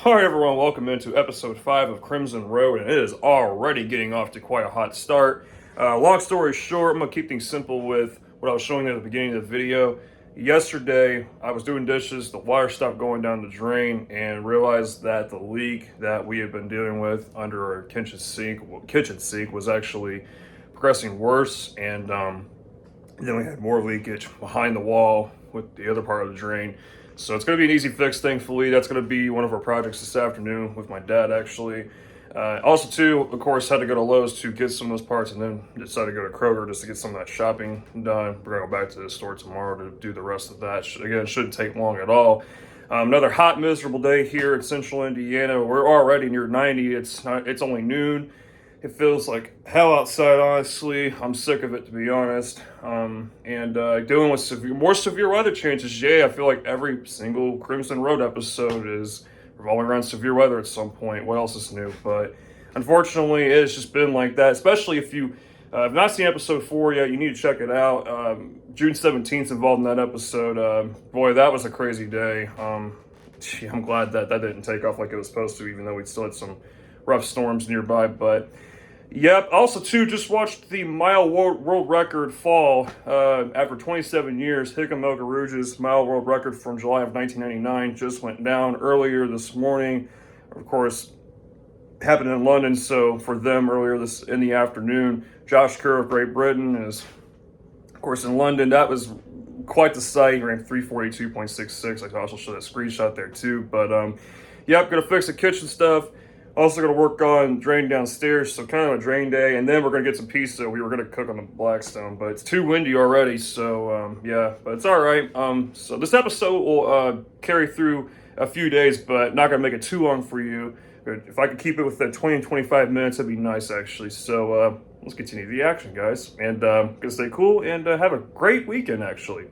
All right, everyone, welcome into episode 5 of Crimson Road, and it is already getting off to quite a hot start. Long story short, I'm going to keep things simple with what I was showing you at the beginning of the video. Yesterday, I was doing dishes, the water stopped going down the drain, and realized that the leak that we had been dealing with under our kitchen sink was actually progressing worse, and then we had more leakage behind the wall with the other part of the drain. So it's going to be an easy fix, thankfully. That's going to be one of our projects this afternoon with my dad, actually. Also, too, of course, had to go to Lowe's to get some of those parts, and then decided to go to Kroger just to get some of that shopping done. We're going to go back to the store tomorrow to do the rest of that. Again, it shouldn't take long at all. Another hot, miserable day here in central Indiana. We're already near 90. It's only noon. It feels like hell outside, honestly. I'm sick of it, to be honest. Dealing with more severe weather changes. Yeah, I feel like every single Crimson Road episode is revolving around severe weather at some point. What else is new? But unfortunately, it's just been like that. Especially if you have not seen episode 4 yet, you need to check it out. June 17th involved in that episode. Boy, that was a crazy day. I'm glad that didn't take off like it was supposed to, even though we still had some rough storms nearby. But yep. Also, too, just watched the mile world record fall after 27 years. Hickam El Guerrouj's mile world record from July of 1999 just went down earlier this morning. Of course, happened in London, so for them earlier this in the afternoon. Josh Kerr of Great Britain is, of course, in London. That was quite the sight. He ran 342.66. I can also show that screenshot there too. But yep, gonna fix the kitchen stuff. Also going to work on drain downstairs, so kind of a drain day, and then we're going to get some pizza. We were going to cook on the Blackstone, but it's too windy already, so yeah, but it's all right. So this episode will carry through a few days, but not going to make it too long for you. If I could keep it within 20 to 25 minutes, that'd be nice, actually. So let's continue the action, guys, and gonna stay cool and have a great weekend, actually.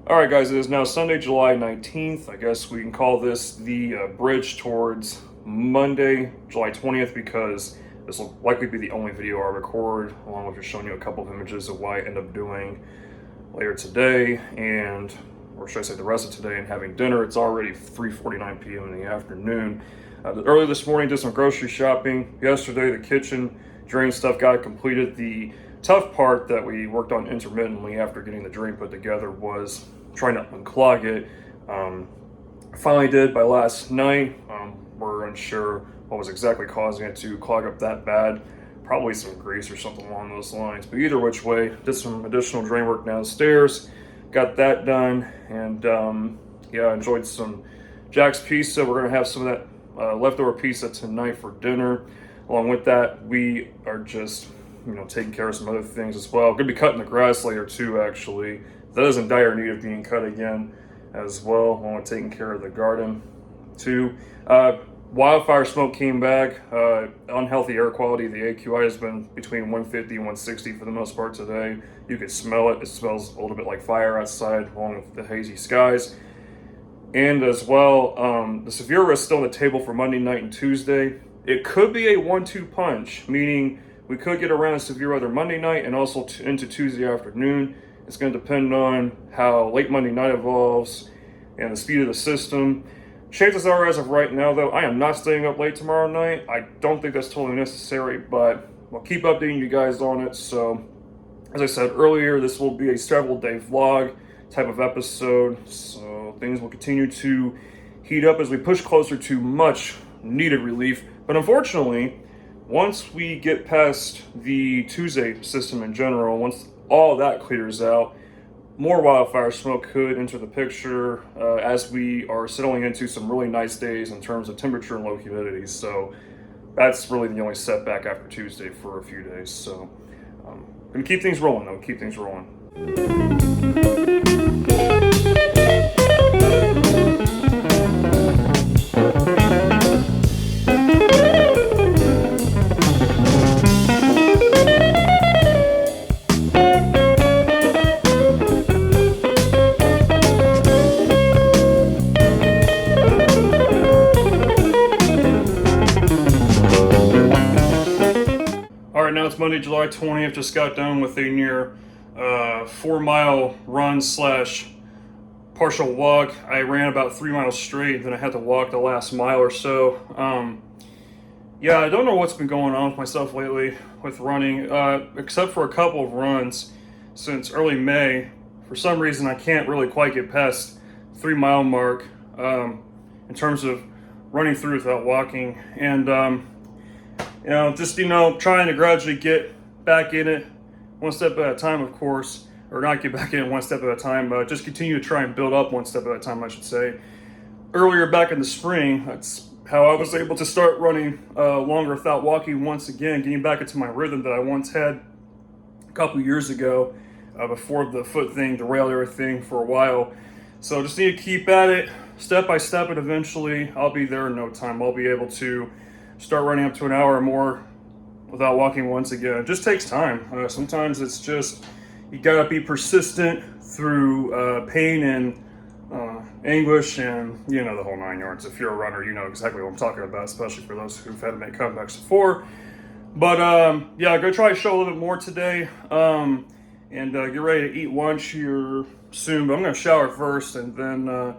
Alright guys, it is now Sunday, July 19th. I guess we can call this the bridge towards Monday, July 20th, because this will likely be the only video I record, along with just showing you a couple of images of what I end up doing later today, or should I say the rest of today, and having dinner. It's already 3:49 p.m. in the afternoon. Early this morning, did some grocery shopping. Yesterday, the kitchen drain stuff got completed. The tough part that we worked on intermittently after getting the drain put together was trying to unclog it. Finally did by last night. We're unsure what was exactly causing it to clog up that bad. Probably some grease or something along those lines. But either which way, did some additional drain work downstairs. Got that done. And yeah, enjoyed some Jack's pizza. We're going to have some of that leftover pizza tonight for dinner. Along with that, we are just taking care of some other things as well. Gonna be cutting the grass later too, actually. That is in dire need of being cut again as well, along with taking care of the garden too. Wildfire smoke came back. Unhealthy air quality. The AQI has been between 150 and 160 for the most part today. You could smell it. It smells a little bit like fire outside, along with the hazy skies. And as well, the severe risk still on the table for Monday night and Tuesday. It could be a 1-2 punch, meaning We could get around severe weather Monday night and also into Tuesday afternoon. It's going to depend on how late Monday night evolves and the speed of the system. Chances are, as of right now, though, I am not staying up late tomorrow night. I don't think that's totally necessary, but I'll keep updating you guys on it. So, as I said earlier, this will be a several-day vlog type of episode. So, things will continue to heat up as we push closer to much needed relief. But unfortunately, once we get past the Tuesday system in general, once all that clears out, more wildfire smoke could enter the picture as we are settling into some really nice days in terms of temperature and low humidity. So that's really the only setback after Tuesday for a few days. So gonna keep things rolling though, keep things rolling. Now it's Monday, July 20th. Just got done with a near 4-mile run slash partial walk. I ran about 3 miles straight, then I had to walk the last mile or so. Yeah, I don't know what's been going on with myself lately with running, except for a couple of runs since early May. For some reason, I can't really quite get past 3-mile mark in terms of running through without walking. And just, trying to gradually get back in it one step at a time, of course, or not get back in it one step at a time, but just continue to try and build up one step at a time, I should say. Earlier back in the spring, that's how I was able to start running longer without walking once again, getting back into my rhythm that I once had a couple years ago before the foot thing derailed everything for a while. So just need to keep at it step by step, and eventually I'll be there in no time. I'll be able to start running up to an hour or more without walking once again. It just takes time. Sometimes it's just, you gotta be persistent through pain and anguish and, the whole 9 yards. If you're a runner, you know exactly what I'm talking about, especially for those who've had to make comebacks before. But yeah, I'm gonna try to show a little bit more today and get ready to eat lunch here soon. But I'm gonna shower first and then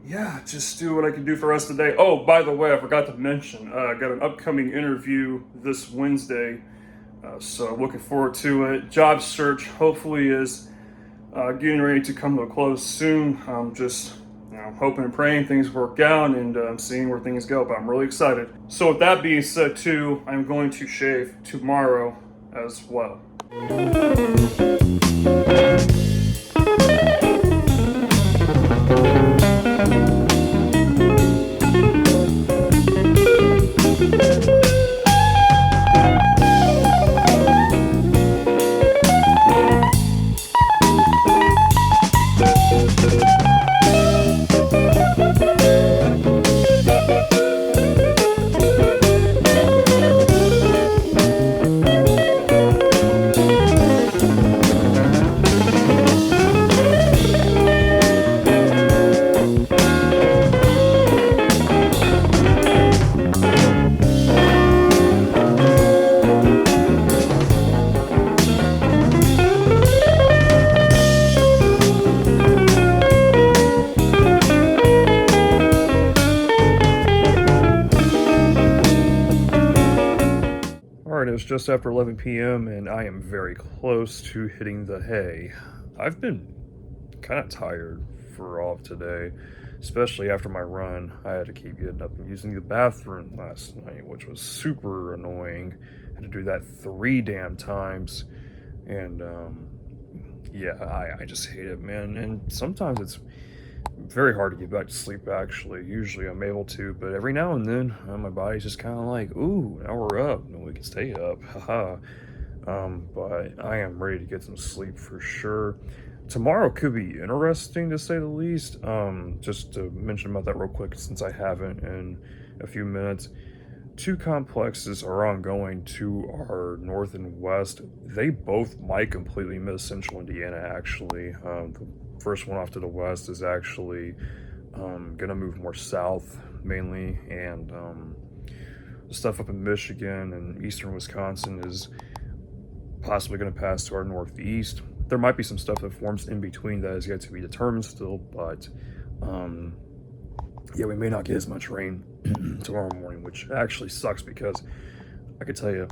yeah, just do what I can do for the rest of the day. Oh, by the way, I forgot to mention, I got an upcoming interview this Wednesday, so looking forward to it. Job search hopefully is getting ready to come to a close soon. I'm just hoping and praying things work out and seeing where things go, but I'm really excited. So with that being said too, I'm going to shave tomorrow as well. It's just after 11 p.m. and I am very close to hitting the hay. I've been kind of tired for all of today, especially after my run. I had to keep getting up and using the bathroom last night, which was super annoying. I had to do that 3 damn times. And yeah, I just hate it, man. And sometimes it's very hard to get back to sleep, actually. Usually I'm able to, but every now and then my body's just kind of like, ooh, now we're up and we can stay up, haha. But I am ready to get some sleep for sure. Tomorrow could be interesting, to say the least. Just to mention about that real quick, since I haven't in a few minutes. 2 complexes are ongoing to our north and west. They both might completely miss central Indiana, actually. The first one off to the west is actually gonna move more south mainly, and the stuff up in Michigan and eastern Wisconsin is possibly going to pass to our northeast. There might be some stuff that forms in between that is yet to be determined still, but yeah, we may not get as much rain tomorrow morning, which actually sucks because I could tell you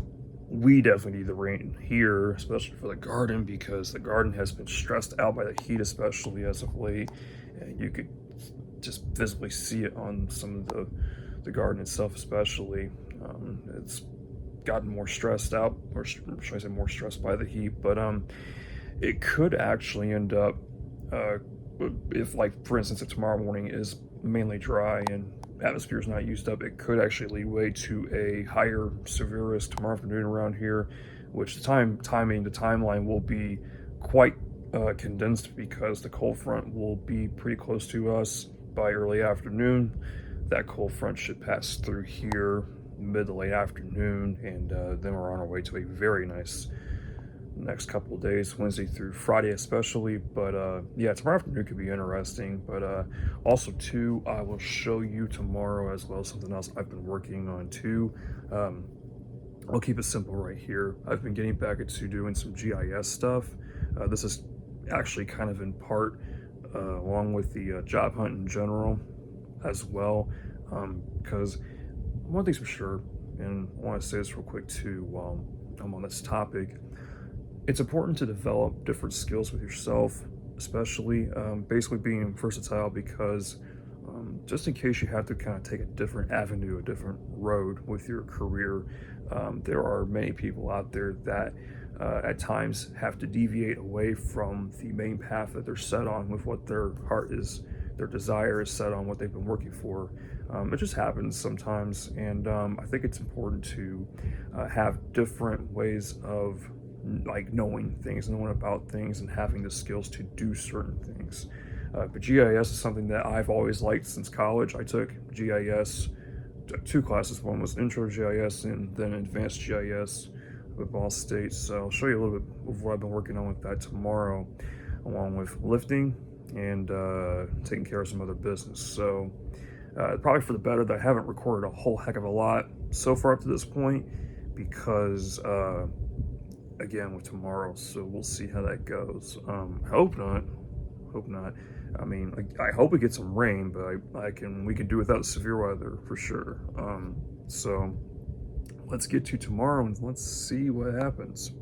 we definitely need the rain here, especially for the garden, because the garden has been stressed out by the heat, especially as of late. And you could just visibly see it on some of the garden itself, especially. It's gotten more stressed out, or should I say more stressed by the heat, but it could actually end up, if, like, for instance, if tomorrow morning is mainly dry and atmosphere is not used up, it could actually lead way to a higher severus tomorrow afternoon around here, which the timeline will be quite condensed because the cold front will be pretty close to us by early afternoon. That cold front should pass through here mid to late afternoon, and then we're on our way to a very nice next couple of days, Wednesday through Friday especially. But yeah, tomorrow afternoon could be interesting. But also too, I will show you tomorrow as well something else I've been working on too. I'll keep it simple right here. I've been getting back into doing some GIS stuff. This is actually kind of in part along with the job hunt in general as well, because one thing's for sure, and I want to say this real quick too while I'm on this topic, it's important to develop different skills with yourself, especially basically being versatile, because just in case you have to kind of take a different avenue, a different road with your career, there are many people out there that at times have to deviate away from the main path that they're set on with what their heart is, their desire is set on, what they've been working for. It just happens sometimes, and I think it's important to have different ways of like knowing things, knowing about things, and having the skills to do certain things. But GIS is something that I've always liked since college. I took GIS, two classes. One was Intro GIS and then Advanced GIS with Ball State. So I'll show you a little bit of what I've been working on with that tomorrow, along with lifting and taking care of some other business. So probably for the better that I haven't recorded a whole heck of a lot so far up to this point, because again, with tomorrow, so we'll see how that goes. Hope not. I mean, I hope we get some rain, but we can do without severe weather for sure. So let's get to tomorrow and let's see what happens.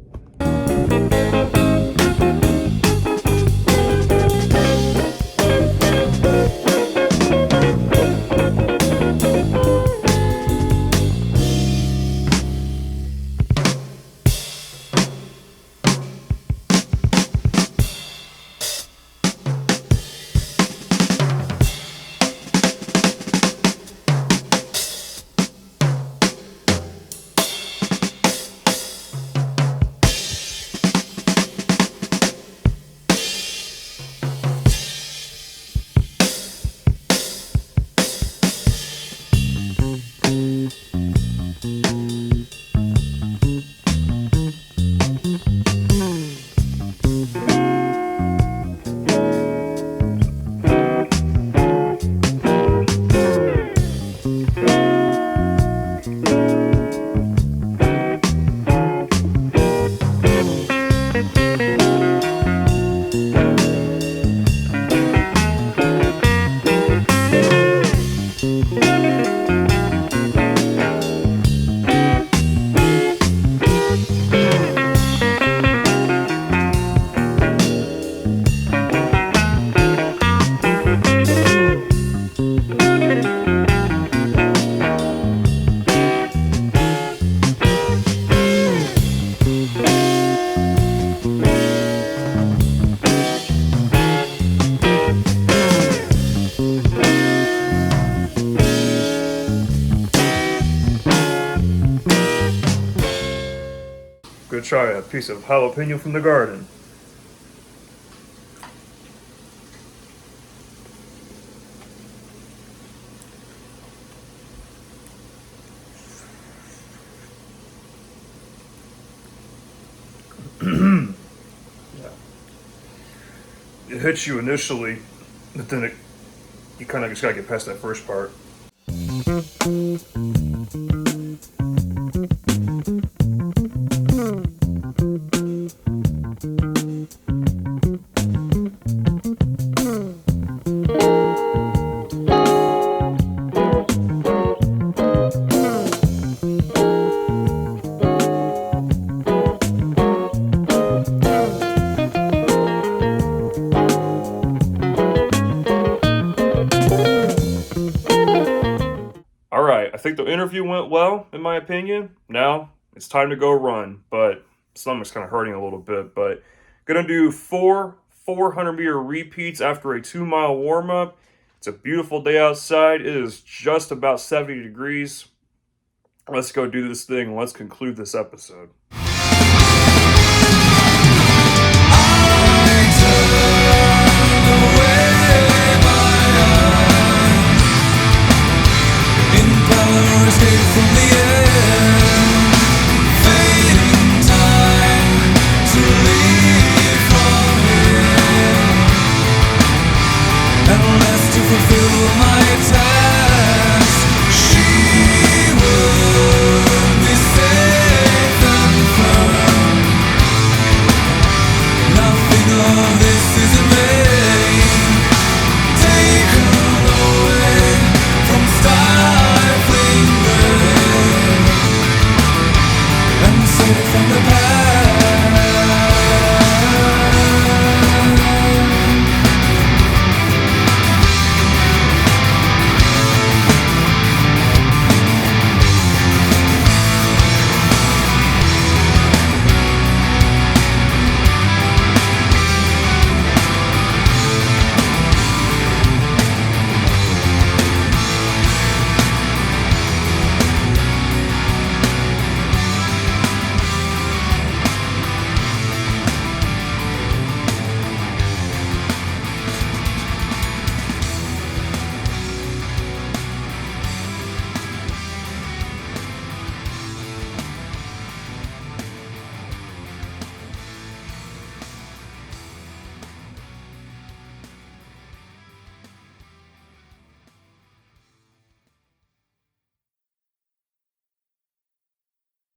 Good try a piece of jalapeno from the garden. Yeah. It hits you initially, but then you kind of just gotta get past that first part. think the interview went well, in my opinion. Now it's time to go run, but stomach's kind of hurting a little bit. But gonna do 400-meter repeats after a 2-mile warm-up. It's a beautiful day outside. It is just about 70 degrees. Let's go do this thing and let's conclude this episode. Unless to fulfill my